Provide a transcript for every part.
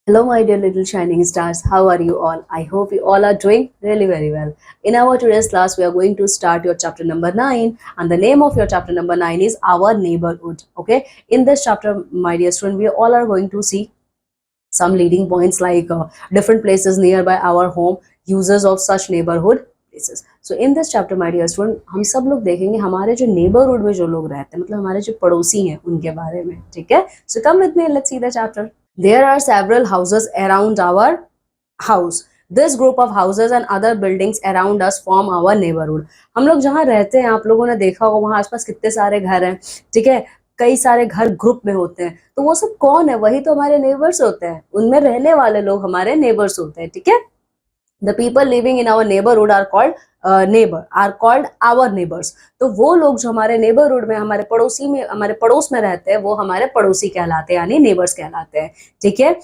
Hello, my dear little shining stars. How are you all? I hope you all are doing really very well. In our today's class, we are going to start your chapter number 9, and the name of your chapter number 9 is Our Neighborhood. Okay, in this chapter, my dear student, we all are going to see some leading points like different places nearby our home, uses of such neighborhood places. So in this chapter, my dear student, हम सब लोग देखेंगे हमारे जो neighborhood में जो लोग रहते हैं, मतलब हमारे जो पड़ोसी हैं उनके बारे में. ठीक है? So come with me and let's see the chapter. There are several houses around our house. This group of houses and other buildings around us form our neighborhood. हम लोग जहाँ रहते हैं, आप लोगों ने देखा होगा वहाँ आसपास कितने सारे घर हैं. ठीक है, कई सारे घर ग्रुप में होते हैं. तो वो सब कौन है? वही तो हमारे नेबर्स होते हैं. उनमें रहने वाले लोग हमारे नेबर्स होते हैं. ठीक है, the people living in our neighborhood are called our neighbors. तो वो लोग जो हमारे neighborhood में, हमारे पड़ोसी में, हमारे पड़ोस में रहते हैं, वो हमारे पड़ोसी कहलाते हैं, यानी neighbors कहलाते हैं. ठीक है,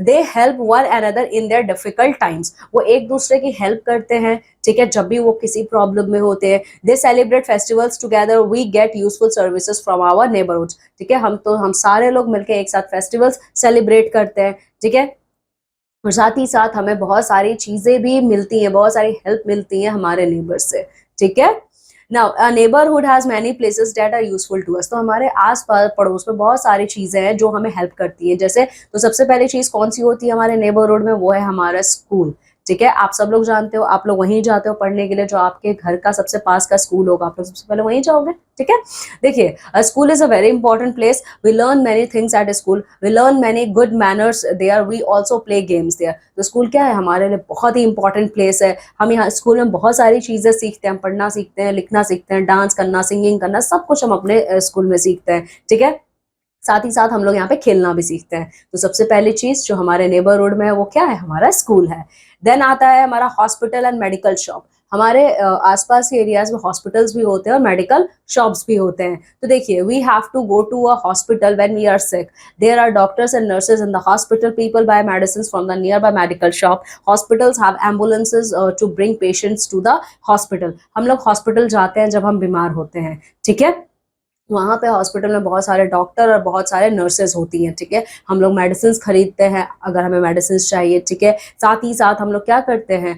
they help one another in their difficult times. वो एक दूसरे की help करते हैं. ठीक है, जब भी वो किसी प्रॉब्लम में होते हैं. they celebrate festivals together. we get useful services from our neighborhoods. ठीक है, हम सारे लोग मिलकर एक साथ फेस्टिवल्स सेलिब्रेट करते हैं. ठीक है, और साथ ही साथ हमें बहुत सारी चीजें भी मिलती हैं, बहुत सारी हेल्प मिलती है हमारे नेबर्स से. ठीक है, now a neighbourhood has many places that are useful to us. तो हमारे आस पास पड़ोस में बहुत सारी चीजें हैं जो हमें हेल्प करती हैं. जैसे तो सबसे पहली चीज कौन सी होती है हमारे नेबरहुड में? वो है हमारा स्कूल. ठीक है, आप सब लोग जानते हो, आप लोग वहीं जाते हो पढ़ने के लिए. जो आपके घर का सबसे पास का स्कूल होगा, आप लोग सबसे पहले वहीं जाओगे. ठीक है, देखिए, school is a very important place. We learn many things at school. We learn many good manners there. We also play games there. तो स्कूल क्या है? हमारे लिए बहुत ही इंपॉर्टेंट प्लेस है. हम यहाँ स्कूल में बहुत सारी चीजें सीखते हैं. हम पढ़ना सीखते हैं, लिखना सीखते हैं, डांस करना, सिंगिंग करना, सब कुछ हम अपने स्कूल में सीखते हैं. ठीक है, साथ ही साथ हम लोग यहाँ पे खेलना भी सीखते हैं. तो सबसे पहली चीज जो हमारे नेबरहुड में है वो क्या है? हमारा स्कूल है. देन आता है हमारा हॉस्पिटल एंड मेडिकल शॉप. हमारे आसपास के एरियाज में हॉस्पिटल्स भी होते हैं और मेडिकल शॉप्स भी होते हैं. तो देखिए, we have to go to a hospital when we are sick. There are doctors and nurses in the hospital. People buy medicine from the nearby medical shop. Hospitals have ambulances to bring patients to the hospital. हम लोग hospital जाते हैं जब हम बीमार होते हैं. ठीक है, वहाँ पे हॉस्पिटल में बहुत सारे डॉक्टर और बहुत सारे नर्सेज होती हैं. ठीक है, हम लोग मेडिसिन खरीदते हैं अगर हमें मेडिसिन चाहिए. ठीक है, साथ ही साथ हम लोग क्या करते हैं?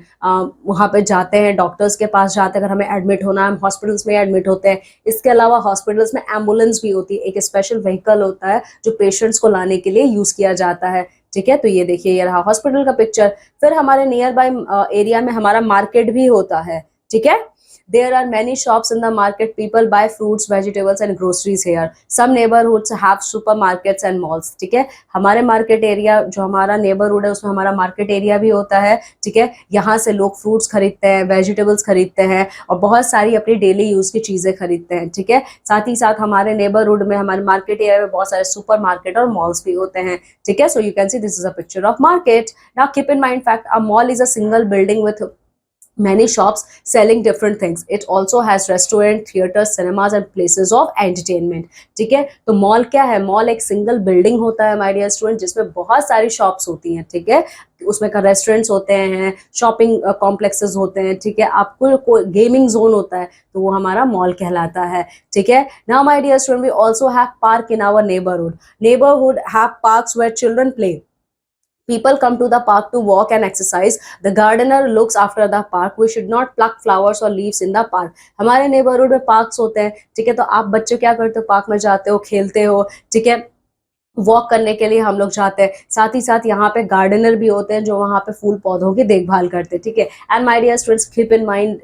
वहाँ पे जाते हैं, डॉक्टर्स के पास जाते हैं. अगर हमें एडमिट होना है, हम हॉस्पिटल्स में एडमिट होते हैं. इसके अलावा हॉस्पिटल्स में एम्बुलेंस भी होती है. एक स्पेशल व्हीकल होता है जो पेशेंट्स को लाने के लिए यूज किया जाता है. ठीक है, तो ये देखिए, ये रहा हॉस्पिटल का पिक्चर. फिर हमारे नियर बाय एरिया में हमारा मार्केट भी होता है. ठीक है, there are many shops in the market. People buy fruits, vegetables and groceries here. Some neighborhoods have supermarkets and malls. ठीक है, हमारे मार्केट एरिया, जो हमारा नेबरहुड है उसमें हमारा मार्केट एरिया भी होता है. ठीक है, यहाँ से लोग फ्रूट्स खरीदते हैं, वेजिटेबल्स खरीदते हैं और बहुत सारी अपनी डेली यूज की चीजें खरीदते हैं. ठीक है, साथ ही साथ हमारे नेबरहुड में, हमारे मार्केट एरिया में बहुत सारे सुपर मार्केट और मॉल्स भी होते हैं. ठीक है, so you can see this is a picture of market. Now keep in mind fact, a mall is a single building with many shops selling different things. It also has restaurant, theaters, cinemas and places of entertainment. ठीक है, तो mall क्या है? Mall एक single building होता है my dear student, जिसमें बहुत सारी शॉप्स होती हैं. ठीक है, उसमें का रेस्टोरेंट्स होते हैं, शॉपिंग कॉम्प्लेक्सेस होते हैं. ठीक है, आपको गेमिंग जोन होता है, तो वो हमारा मॉल कहलाता है. ठीक है, now my dear student, we also have park in our neighbourhood. Neighbourhood have parks where children play. People come to the park to walk and exercise. The gardener looks after the park. We should not pluck flowers or leaves in the park. हमारे neighborhood में parks होते हैं. ठीक है, तो आप बच्चे क्या करते हो? पार्क में जाते हो, खेलते हो. ठीक है, वॉक करने के लिए हम लोग जाते हैं. साथ ही साथ यहाँ पे गार्डनर भी होते हैं जो वहाँ पे फूल पौधों की देखभाल करते हैं. ठीक है, and my dear students, keep in mind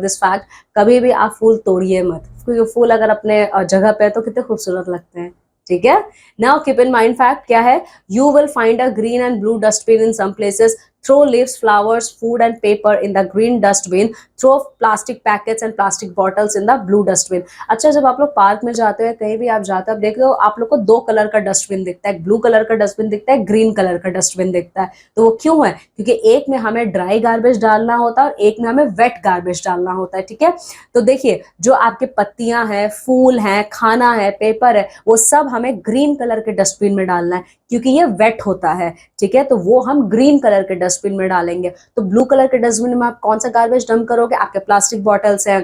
this fact, कभी भी आप फूल तोड़िए मत, क्योंकि फूल अगर अपने जगह पे है तो कितने खूबसूरत लगते हैं. ठीक है, now keep in mind fact क्या है? You will find a green and blue dustbin in some places. Throw leaves, flowers, food and paper in the green dustbin. Throw plastic packets and plastic bottles in the blue dustbin. अच्छा, जब आप लोग park में जाते हो, कहीं भी आप जाते हो, आप देख लो आप लोग को दो कलर का डस्टबिन दिखता है. ब्लू कलर का डस्टबिन दिखता है, ग्रीन कलर का डस्टबिन दिखता है. तो वो क्यों है? क्योंकि एक में हमें ड्राई गार्बेज डालना होता है और एक में हमें वेट गार्बेज डालना होता है. ठीक है, तो देखिए, जो आपके पत्तियां हैं, फूल हैं, खाना है, पेपर है, वो सब हमें ग्रीन कलर के डस्टबिन में डालना है, क्योंकि ये वेट होता है. ठीक है, तो वो हम ग्रीन कलर के डस्टबिन में डालेंगे. तो ब्लू कलर के डस्टबिन में आप कौन सा गार्बेज डंप करोगे? आपके प्लास्टिक बॉटल्स हैं,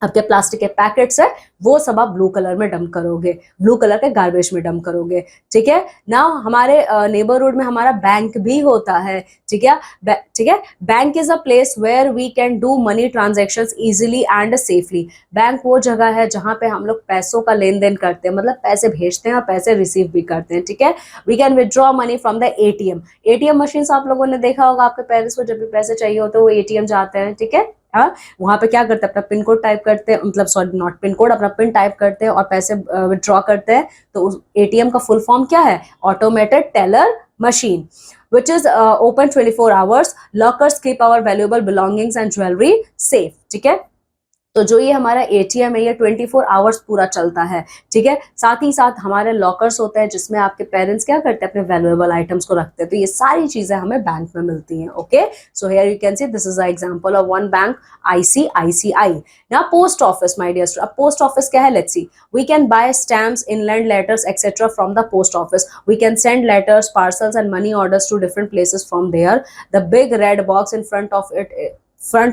आपके प्लास्टिक के पैकेट्स है वो सब आप ब्लू कलर में डंप करोगे, ब्लू कलर के गार्बेज में डंप करोगे, ठीक है ना। हमारे नेबरहुड में हमारा बैंक भी होता है, ठीक है, ठीक है। Bank is a place where we can do money transactions easily and safely. Bank वो जगह है जहां पे हम लोग पैसों का लेन देन करते हैं, मतलब पैसे भेजते हैं और पैसे रिसीव भी करते हैं, ठीक है। We can withdraw money from the ATM. ATM machine आप लोगों ने देखा होगा, आपके पेरेंट्स को जब भी पैसे चाहिए होते हैं वो एटीएम जाते हैं, ठीक है। हाँ, वहां पे क्या करते हैं, अपना पिन कोड टाइप करते हैं, मतलब सॉरी नॉट पिन कोड, अपना पिन टाइप करते हैं और पैसे विथड्रॉ करते हैं। तो उस एटीएम का फुल फॉर्म क्या है, automated teller machine, which is open 24 hours. Lockers keep our valuable belongings and jewelry safe, ठीक है। तो जो ये हमारा एटीएम है ये 24 आवर्स पूरा चलता है, ठीक है। साथ ही साथ हमारे लॉकर्स होते हैं जिसमें आपके पेरेंट्स क्या करते हैं, अपने वैल्यूएबल आइटम्स को रखते हैं। तो ये सारी चीजें हमें बैंक में मिलती हैं, okay. So here you can see this is a example of one bank, ICICI. Now post office my dear student, अब पोस्ट ऑफिस क्या है, let's see. We can buy stamps, inland letters etcetera from the post office. We can send letters, parcels and money orders to different places from there. The big red box in front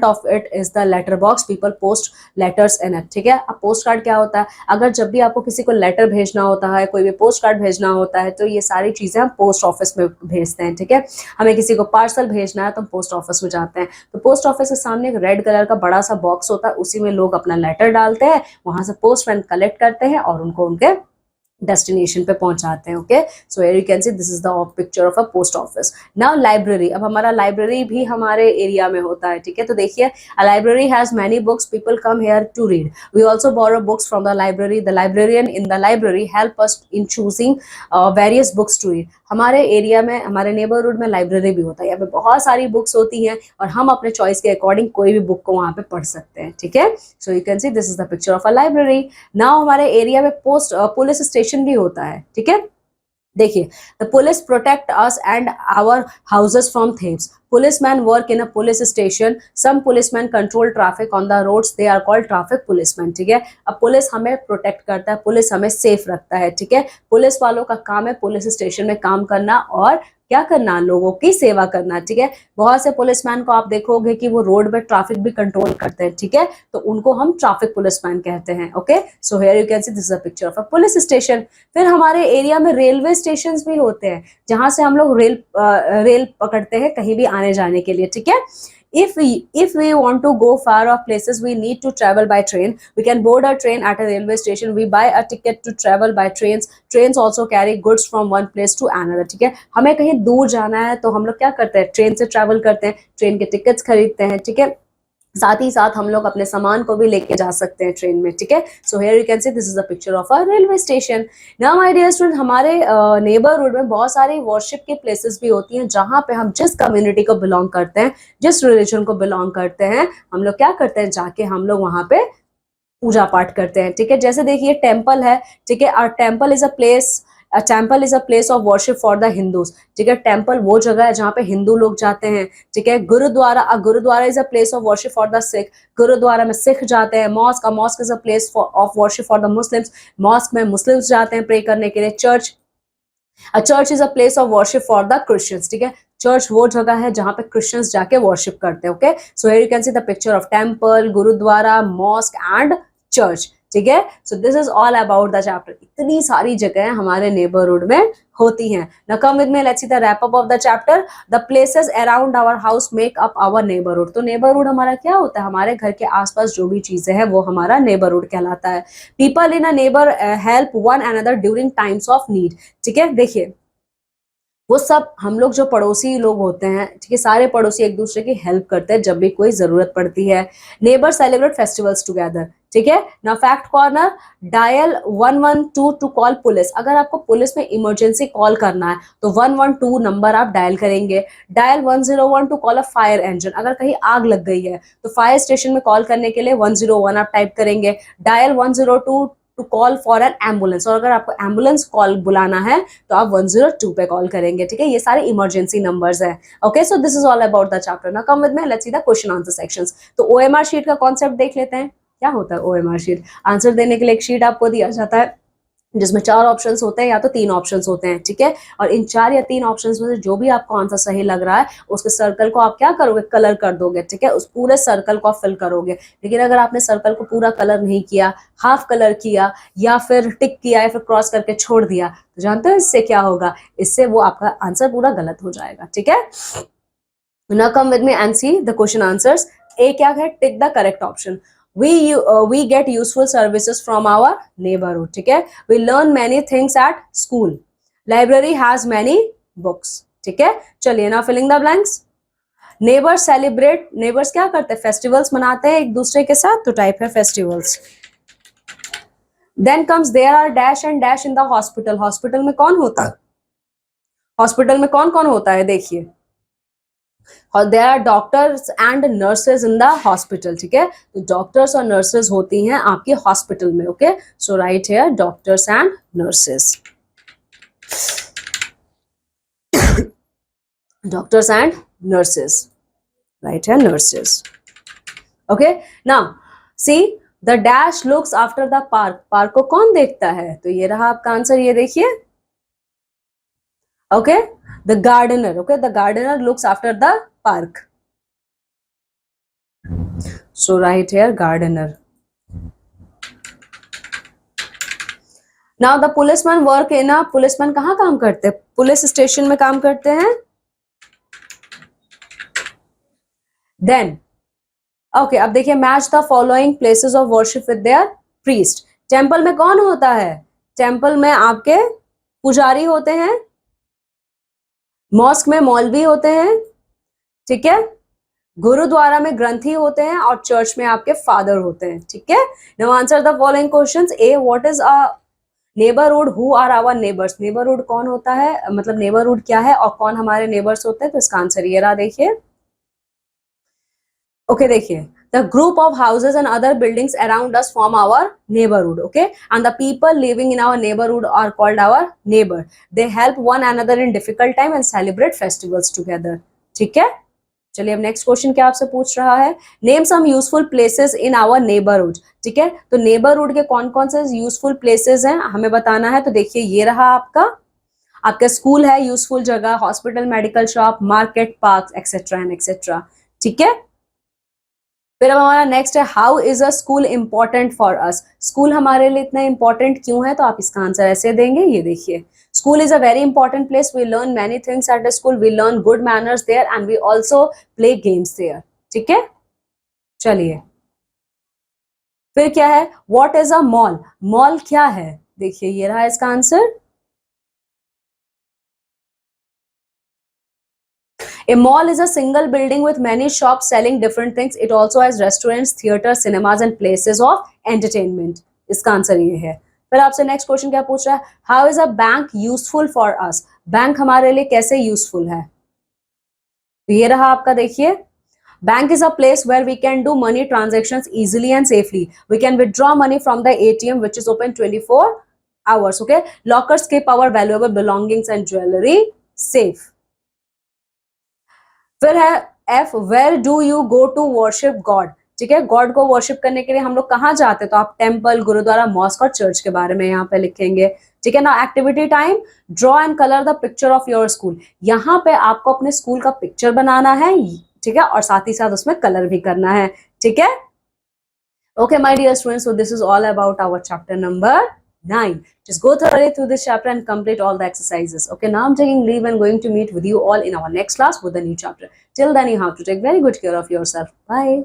of it is the letter box, people post letters in it, ठीक है। अब post card क्या होता है, अगर जब भी आपको किसी को लेटर भेजना होता है, कोई भी पोस्ट कार्ड भेजना होता है, तो ये सारी चीजें हम पोस्ट ऑफिस में भेजते हैं, ठीक है। हमें किसी को पार्सल भेजना है तो हम पोस्ट ऑफिस में जाते हैं। तो पोस्ट ऑफिस के सामने एक रेड कलर का बड़ा सा बॉक्स होता है, उसी में लोग अपना लेटर डालते हैं, वहां से पोस्टमैन कलेक्ट करते हैं और उनको उनके डेस्टिनेशन पे पहुंचाते हैं, okay. So here you can see this is the picture of a post office. Now library, अब हमारा लाइब्रेरी भी हमारे एरिया में होता है, ठीक है। तो देखिए, a library has many books, people come here to read. We also borrow books from the library. The librarian in the library help us in choosing various books to read. हमारे area में, हमारे neighbourhood में library भी होता है, यहाँ पे बहुत सारी बुक्स होती हैं और हम अपने चॉइस के अकॉर्डिंग कोई भी बुक को वहाँ पे पढ़ सकते हैं, ठीक है। So you can see this is the picture of a library. Now हमारे एरिया में पुलिस स्टेशन भी होता है, ठीक है। देखिए, the police protect us and our houses from thieves. Policemen work in a police station. Some policemen control traffic on the roads. They are called traffic policemen, ठीक है। अब पुलिस हमें प्रोटेक्ट करता है, पुलिस हमें सेफ रखता है, ठीक है। पुलिस वालों का काम है पुलिस स्टेशन में काम करना और क्या करना, लोगों की सेवा करना, ठीक है। बहुत से पुलिसमैन को आप देखोगे कि वो रोड पे ट्रैफिक भी कंट्रोल करते हैं, ठीक है। तो उनको हम ट्रैफिक पुलिसमैन कहते हैं, okay. So here you can see this is a picture of a police station. फिर हमारे एरिया में रेलवे स्टेशन भी होते हैं, जहां से हम लोग रेल पकड़ते हैं कहीं भी आने जाने के लिए, ठीक है। If we want to go far off places, we need to travel by train. We can board a train at a railway station. We buy a ticket to travel by trains. Trains also carry goods from one place to another, ठीक है। हमें कहीं दूर जाना है तो हम लोग क्या करते हैं, ट्रेन से ट्रैवल करते हैं, ट्रेन के टिकट्स खरीदते हैं, ठीक है। साथ ही साथ हम लोग अपने सामान को भी लेके जा सकते हैं ट्रेन में, ठीक है। So here you can see this is the picture of a railway station. Now my dear student, हमारे नेबरहुड में बहुत सारी वर्शिप के प्लेसेस भी होती हैं, जहां पे हम जिस कम्युनिटी को बिलोंग करते हैं, जिस रिलीजन को बिलोंग करते हैं, हम लोग क्या करते हैं, जाके हम लोग वहां पे पूजा पाठ करते हैं, ठीक है। जैसे देखिए, टेम्पल है, ठीक है। और temple is a place, A temple is a place of worship for the Hindus, ठीक है। टेम्पल वो जगह है जहाँ पे हिंदू लोग जाते हैं, ठीक है। Gurdwara is a place of worship for the Sikh. Gurdwara में सिख जाते हैं। Mosque is a place of worship for the Muslims. Mosque में मुस्लिम्स जाते हैं प्रे करने के लिए। Church is a place of worship for the Christians, ठीक है। चर्च वो जगह है जहाँ पे क्रिश्चियंस जाके वर्शिप करते हैं, okay. So here you can see the picture of temple, gurdwara, mosque and church, ठीक है। So this is all about the chapter. इतनी सारी जगह हमारे नेबरहुड में होती हैं। Now come with me, let's see the wrap up of the chapter. The places around our house make up our neighbourhood. तो नेबरहुड हमारा क्या होता है, हमारे घर के आसपास जो भी चीजें हैं वो हमारा नेबरहुड कहलाता है। People in a neighbour help one another during times of need, ठीक है। देखिए, वो सब हम लोग जो पड़ोसी लोग होते हैं, ठीक है, सारे पड़ोसी एक दूसरे की हेल्प करते हैं जब भी कोई जरूरत पड़ती है। नेबर सेलिब्रेट फेस्टिवल्स टुगेदर, ठीक है। Now fact corner, dial 112 to call police. अगर आपको पुलिस में इमरजेंसी कॉल करना है तो 112 नंबर आप डायल करेंगे। Dial 101 to call a fire engine. अगर कहीं आग लग गई है तो फायर स्टेशन में कॉल करने के लिए 101 आप टाइप करेंगे। Dial 102 to call for an ambulance. और अगर आपको एम्बुलेंस कॉल बुलाना है तो आप 102 पे कॉल करेंगे, ठीक है। ये सारे इमरजेंसी नंबर्स हैं, okay. So this is all about the chapter. Now come with me, let's see the question answer sections. तो ओएमआर शीट का कॉन्सेप्ट देख लेते हैं। क्या होता है ओएमआर शीट? आंसर देने के लिए एक शीट आपको दिया जाता है, जिसमें 4 ऑप्शंस होते हैं या तो 3 ऑप्शंस होते हैं, ठीक है। और इन 4 या 3 ऑप्शंस में से जो भी आपको आंसर सही लग रहा है उसके सर्कल को आप क्या करोगे, कलर कर दोगे, ठीक है। उस पूरे सर्कल को आप फिल करोगे। लेकिन अगर आपने सर्कल को पूरा कलर नहीं किया, हाफ कलर किया या फिर टिक किया या फिर क्रॉस करके छोड़ दिया, तो जानते हो इससे क्या होगा, इससे वो आपका आंसर पूरा गलत हो जाएगा, ठीक है। Now come with me and see the question answers. A क्या है, tick the correct option. We get useful services from our neighborhood, ठीक है। We learn many things at school. Library has many books, ठीक है। चलिए now filling the blanks. Neighbors celebrate, neighbors क्या करते हैं, festivals मनाते हैं एक दूसरे के साथ, तो टाइप है festivals. Then comes there are dash and dash in the hospital. Hospital में कौन होता है, हॉस्पिटल में कौन कौन होता है, देखिए, और there are doctors and nurses in the hospital, ठीक है। तो डॉक्टर्स और नर्सेज होती हैं आपके हॉस्पिटल में, okay. So right here doctors and nurses, doctors and nurses, right है nurses, okay. Now see the dash looks after the park, park को कौन देखता है, तो ये रहा आपका आंसर, ये देखिए, okay. The gardener, okay, the gardener looks after the park. So right here gardener. Now the policeman work in a, policeman कहाँ काम करते हैं, पुलिस स्टेशन में काम करते हैं। Then okay, अब देखिए match the following places of worship with their priest. Temple में कौन होता है, टेम्पल में आपके पुजारी होते हैं, मॉस्क में मौलवी होते हैं, ठीक है, गुरुद्वारा में ग्रंथी होते हैं और चर्च में आपके फादर होते हैं, ठीक है। Now answer the following questions. A what is a neighbourhood, who are our neighbours, neighbourhood कौन होता है, मतलब नेबरहुड क्या है और कौन हमारे नेबर्स होते हैं, तो इसका आंसर ये रहा, देखिए, ओके। देखिए the group of houses and other buildings around us form our neighbourhood, okay, and the people living in our neighbourhood are called our neighbour. They help one another in difficult time and celebrate festivals together, ठीक है। चलिए अब next question क्या आपसे पूछ रहा है, name some useful places in our neighbourhood, ठीक है। तो नेबरहुड के कौन कौन से यूजफुल प्लेसेस हैं हमें बताना है, तो देखिए ये रहा आपका स्कूल है, यूजफुल जगह, hospital, medical shop, market, park, etcetera and etcetera, ठीक है। फिर अब हमारा नेक्स्ट है, how is a school important for us, school हमारे लिए इतना इंपॉर्टेंट क्यों है, तो आप इसका आंसर ऐसे देंगे, ये देखिए, school is a very important place, we learn many things at the school, we learn good manners there and we also play games there, ठीक है। चलिए फिर क्या है, what is a mall, mall क्या है, देखिए ये रहा इसका answer. A mall is a single building with many shops selling different things. It also has restaurants, theaters, cinemas and places of entertainment. इसका आंसर ये है। फिर आपसे नेक्स्ट क्वेश्चन क्या पूछ रहा है, how is a bank useful for us, bank हमारे लिए कैसे यूजफुल है, तो ये रहा आपका, देखिए, bank is a place where we can do money transactions easily and safely, we can withdraw money from the ATM which is open 24 hours, okay. Lockers keep our valuable belongings and jewellery safe. फिर है F, where do you go to worship God, ठीक है, God को worship करने के लिए हम लोग कहाँ जाते हैं, तो आप टेम्पल, गुरुद्वारा, मॉस्क और चर्च के बारे में यहाँ पे लिखेंगे, ठीक है ना। Activity time, draw and colour the picture of your school, यहाँ पे आपको अपने स्कूल का पिक्चर बनाना है, ठीक है, और साथ ही साथ उसमें कलर भी करना है, ठीक है। Okay my dear students, so this is all about our chapter number 9. Just go thoroughly through this chapter and complete all the exercises. Okay, now I'm taking leave and going to meet with you all in our next class with a new chapter. Till then, you have to take very good care of yourself. Bye.